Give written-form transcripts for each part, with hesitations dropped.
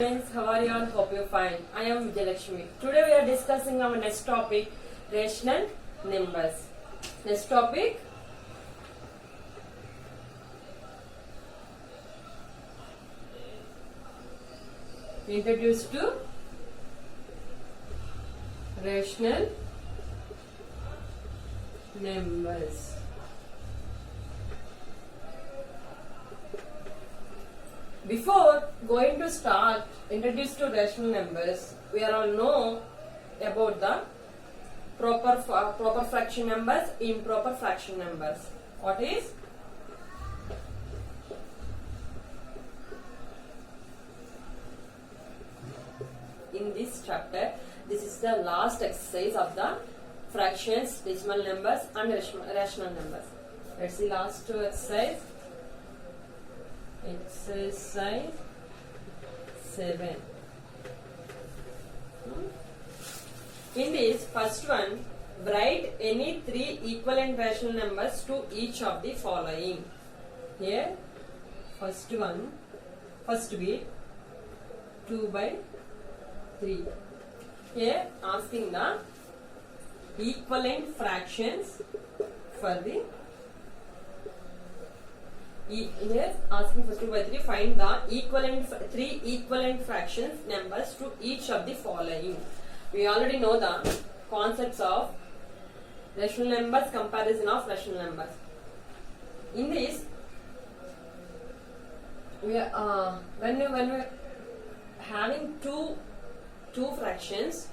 Friends, how are you all? Hope you're fine. I am Vijayalakshmi. Today we are discussing our next topic, rational numbers. Next topic, introduced to rational numbers. Before going to start introduce to rational numbers, we are all know about the proper fraction numbers, improper fraction numbers. What is? In this chapter, this is the last exercise of the fractions, decimal numbers and rational numbers. Let's see last two exercise. Exercise 7. In this first one, write any three equivalent rational numbers to each of the following. Here, first bit 2 by 3. Here, asking the equivalent fractions for the here asking for 2 by 3, find the three equivalent fractions numbers to each of the following. We already know the concepts of rational numbers, comparison of rational numbers. In this, we are, when we are having two fractions,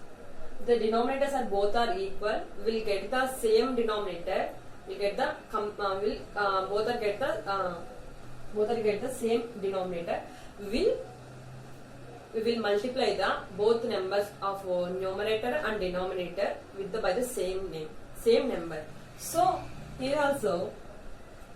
the denominators are both are equal, we will get the same denominator. We get the both are get the same denominator. We will multiply the both numbers of numerator and denominator with by the same number. So here also,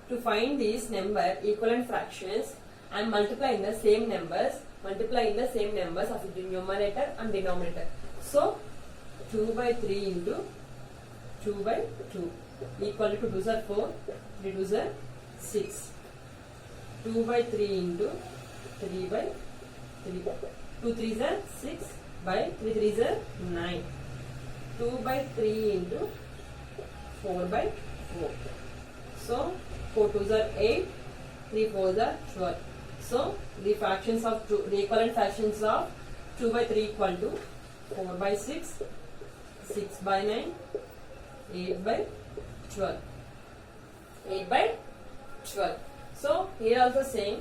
to find these number equivalent fractions, I am multiplying the same numbers of the numerator and denominator. So 2 by 3 into 2 by 2 equal to 2 are 4, 3 2 are 6. 2 by 3 into 3 by 3. 2 3 are 6 by 3 3 are 9. 2 by 3 into 4 by 4. So 4 2 are 8, 3 4 are 12. So the fractions of the equivalent fractions of 2 by 3 equal to 4 by 6, 6 by 9, 8 by 12. 8 by 12. So here also same,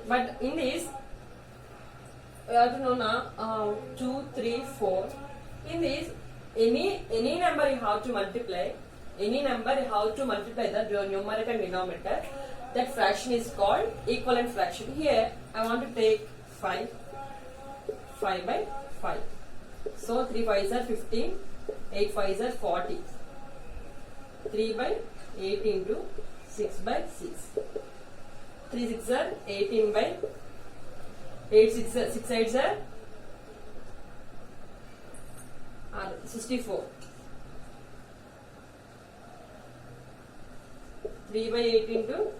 but in this we have to know now 2 3 4. In this any number you have to multiply, the numerator and denominator. That fraction is called equivalent fraction. Here I want to take 5 by 5. So 3 5s are 15, 8 5s are 40. 3 by 8 into 6 by 6. 3 6 are 18 by 8 6 8s are 64. 3 by 8 into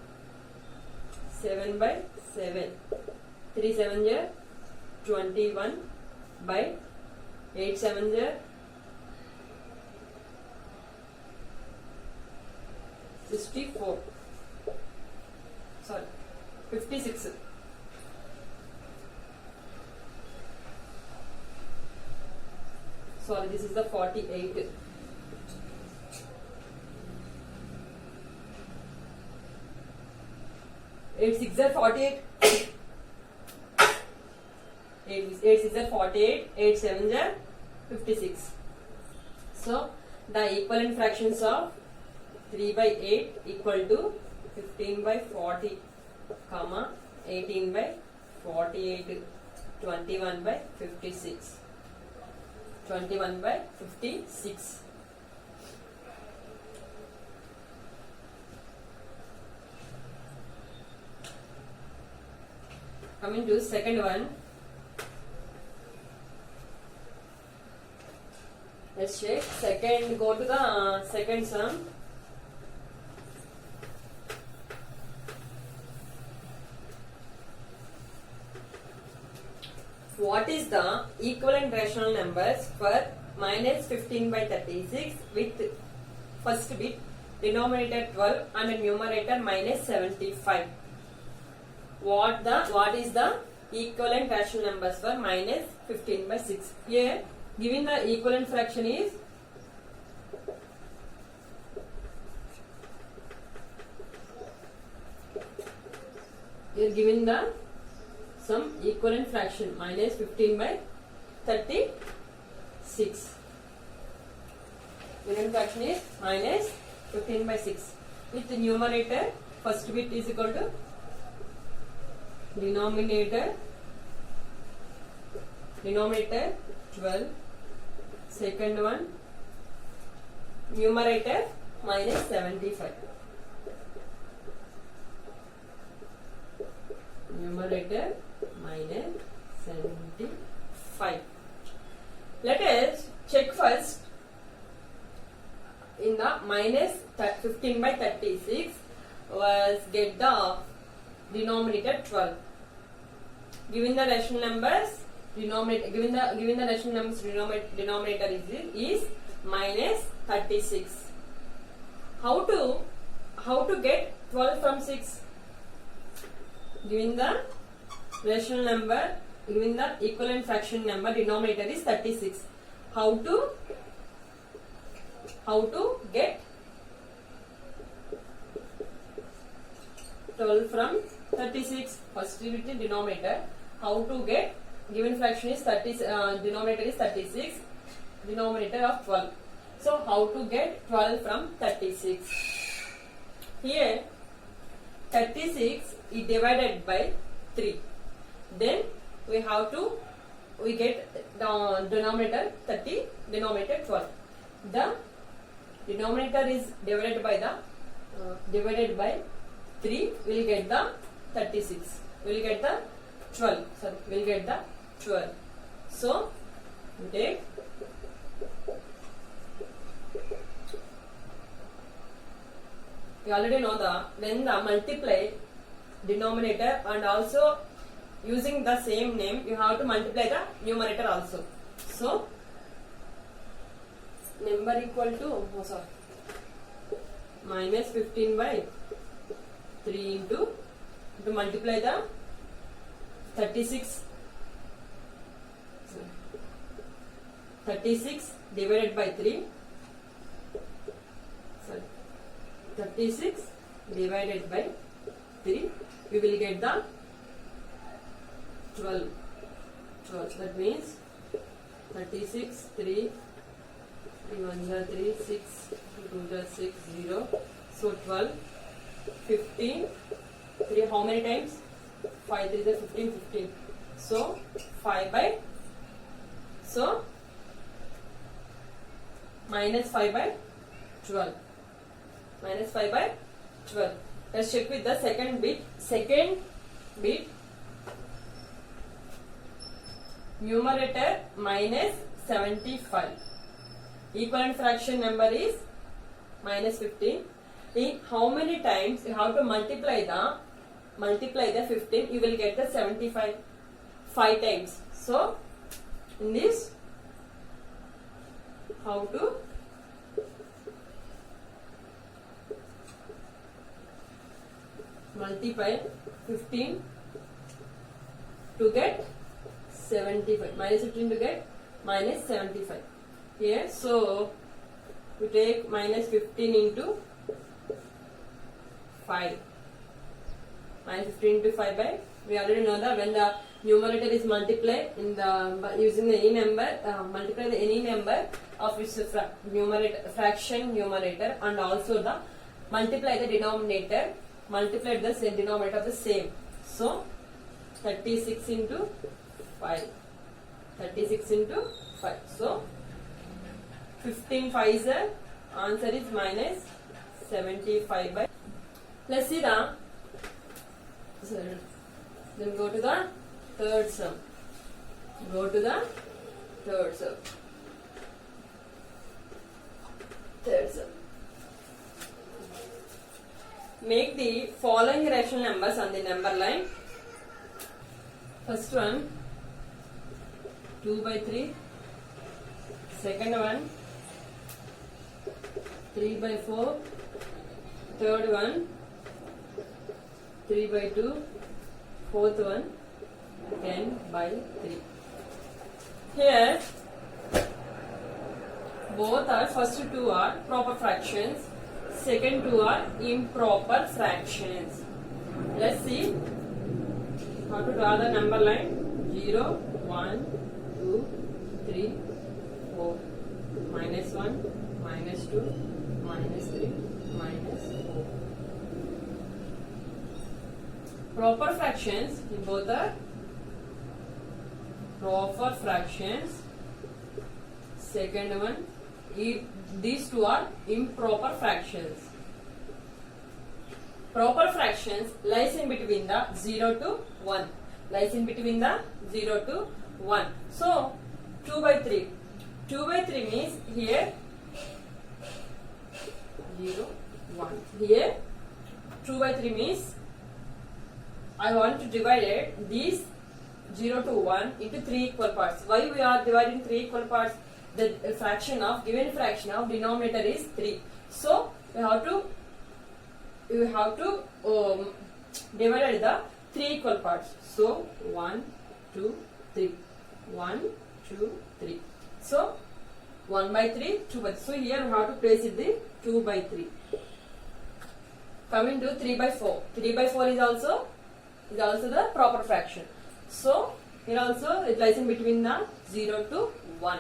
7 by 7. 3 7 are 21 by 8 7 are 64. Sorry, 56. Sorry, this is the 48. 8 6 are 48. 8 6 are 48. 8 7 are 56. So the equivalent fractions of 3 by 8 equal to 15 by 40, 18 by 48, 21 by 56. 21 by 56. Coming to second one. Let's check. Go to the second sum. What is the equivalent rational numbers for minus 15 by 36 with first bit denominator 12 and numerator minus 75? What is the equivalent rational numbers for minus 15 by 6? Here given the equivalent fraction is given the some equivalent fraction minus 15 by 36. Equivalent fraction is minus 15 by 6 with the numerator first bit is equal to denominator 12, second one numerator minus 75. Numerator minus 75. Let us check first in the minus 15 by 36 was get the denominator 12. Given the rational numbers denominator given the rational numbers denominator is minus 36. How to get 12 from 6? Given the rational number, given the equivalent fraction number denominator is 36. How to get 12 from 36? First with the denominator. How to get given fraction is 30, denominator is 36, denominator of 12. So how to get 12 from 36? Here 36 is divided by 3. Then we get the denominator 30, denominator 12. The denominator is divided by 3. We will get the 36. We will get the 12. Sorry, we will get the 12. So we take we already know when the multiply denominator and also using the same name you have to multiply the numerator also. So number equal to minus 15 by 3 into to multiply the 36 divided by 3. 36 divided by 3, we will get the 12. That means 36, 3, 1 are 3, 6, 2 are 6, 0. So 12, 15, 3 how many times? 5 3 is 15, 15. So 5 by, so minus 5 by 12. Minus 5 by 12. Let's check with the second bit. Second bit numerator minus 75. Equivalent fraction number is minus 15. In how many times you have to multiply the 15, you will get the 75. 5 times. So in this, how to multiply 15 to get 75, minus 15 to get minus 75. Here, so we take minus 15 into 5. Minus 15 into 5 by, we already know that when the numerator is multiplied in the using the any number, multiply the any number of its fraction numerator and also the multiply the denominator. Multiply the same denominator of the same. So 36 into 5. 36 into 5. So 15 5 is the answer is minus 75 by. Let's see the. Then go to the third sum. Go to the third sum. Third sum. Make the following rational numbers on the number line. First one 2 by 3. Second one 3 by 4. Third one 3 by 2. Fourth one 10 by 3. Here both are, first two are proper fractions, second two are improper fractions. Let's see how to draw the number line. 0, 1, 2, 3, 4, minus 1, minus 2, minus 3, minus 4. Proper fractions in both are proper fractions. Second one, these two are improper fractions. Proper fractions lies in between the 0 to 1. Lies in between the 0 to 1. So 2 by 3. 2 by 3 means here 0, 1. Here 2 by 3 means I want to divide it, these 0 to 1 into 3 equal parts. Why we are dividing 3 equal parts? The fraction of, given fraction of denominator is 3. So we have to divide the 3 equal parts. So 1, 2, 3. 1, 2, 3. So 1 by 3, 2 by 3. So here we have to place it the 2 by 3. Coming to 3 by 4. 3 by 4 is also the proper fraction. So here also it lies in between the 0 to 1.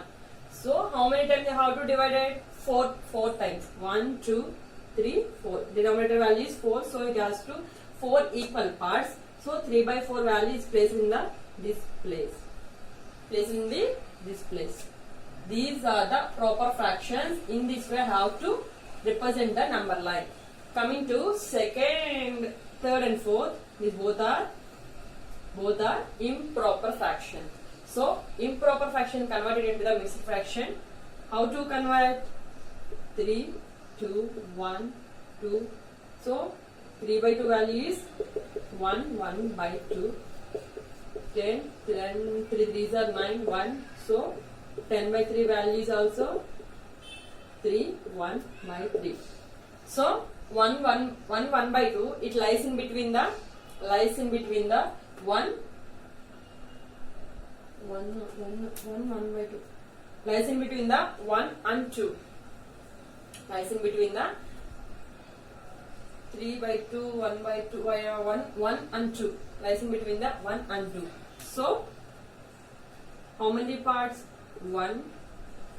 So how many times you have to divide it? 4 times. 1, 2, 3, 4. Denominator value is 4, so it has to 4 equal parts. So 3 by 4 value is placed in this place. Placed in this place. These are the proper fractions. In this way, how to represent the number line. Coming to second, third, and fourth, these both are improper fractions. So improper fraction converted into the mixed fraction. How to convert? 3, 2, 1, 2. So 3 by 2 value is 1, 1 by 2. 10, 3 threes are 9, 1. So 10 by 3 value is also 3, 1 by 3. So 1 by 2, it lies in between the 1 by 2. Lies in between the 1 and 2. Lies in between the 3 by 2, 1 by 2, 1 and 2. Lies in between the 1 and 2. So how many parts? 1,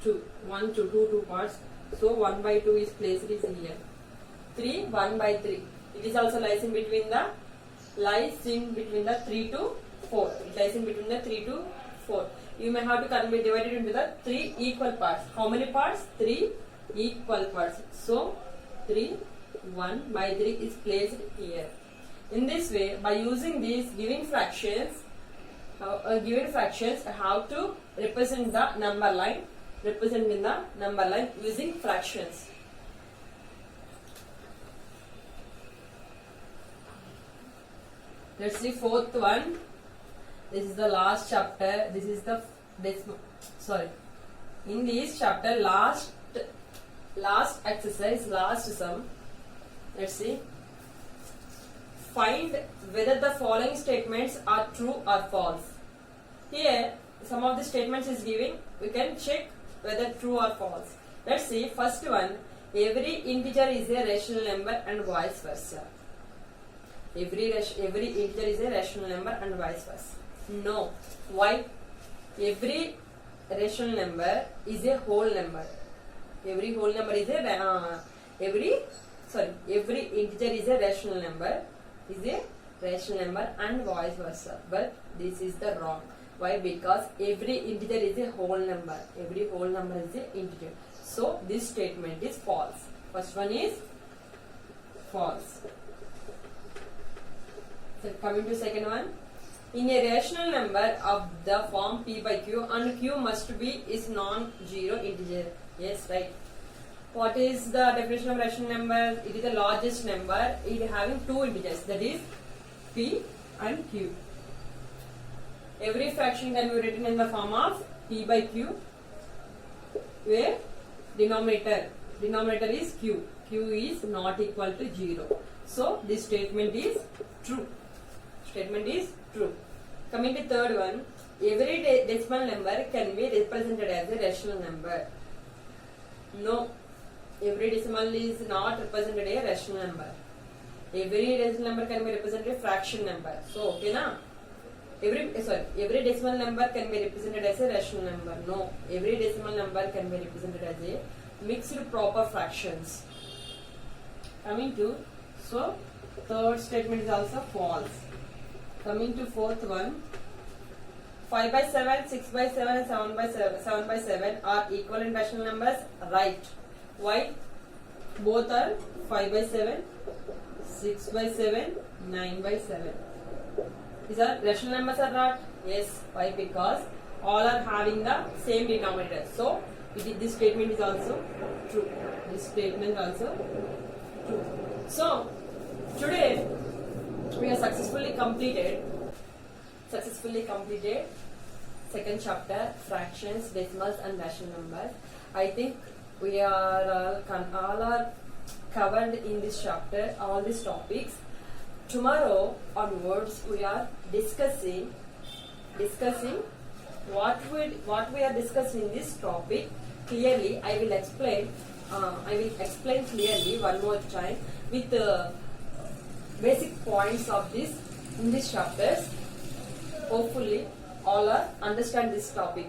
2. 1, 2, 2 parts. So 1 by 2 is placed is here. 3, 1 by 3. It is also lies in between the 3 to 4. It lies in between the 3 to 4. You may have to divide it into the 3 equal parts. How many parts? 3 equal parts. So 3, 1 by 3 is placed here. In this way, by using these given fractions, how to represent the number line? Representing the number line using fractions. Let's see fourth one. This is the last chapter. This is the in this chapter, last exercise, last sum. Let's see. Find whether the following statements are true or false. Here, some of the statements is giving. We can check whether true or false. Let's see. First one. Every integer is a rational number and vice versa. Every integer is a rational number and vice versa. No. Why? Every rational number is a whole number. Every whole number is every integer is a rational number. And vice versa. But this is the wrong. Why? Because every integer is a whole number. Every whole number is an integer. So this statement is false. First one is false. So coming to second one. In a rational number of the form p by q, and q must be is non-zero integer. Yes, right. What is the definition of rational number? It is the largest number. It is having two integers, that is p and q. Every fraction can be written in the form of P by Q, where denominator is Q. Q is not equal to 0. So this statement is true. Statement is true. Coming to third one, every decimal number can be represented as a rational number. No, every decimal is not represented as a rational number. Every decimal number can be represented as a fraction number. So okay na? Every decimal number can be represented as a rational number. No, every decimal number can be represented as a mixed proper fractions. Coming to, so third statement is also false. Coming to fourth one, 5 by 7, 6 by 7 and 7 by 7 are equal in rational numbers. Right. Why? Both are 5 by 7, 6 by 7, 9 by 7. These are rational numbers or not? Yes. Why? Because all are having the same denominator. So this statement is also true. This statement is also true. So today we have successfully completed second chapter, fractions, decimals and rational numbers. I think we are all are covered in this chapter, all these topics. Tomorrow onwards we are discussing what we are discussing in this topic. Clearly I will explain clearly one more time with basic points of this in these chapters. Hopefully all are understand this topic.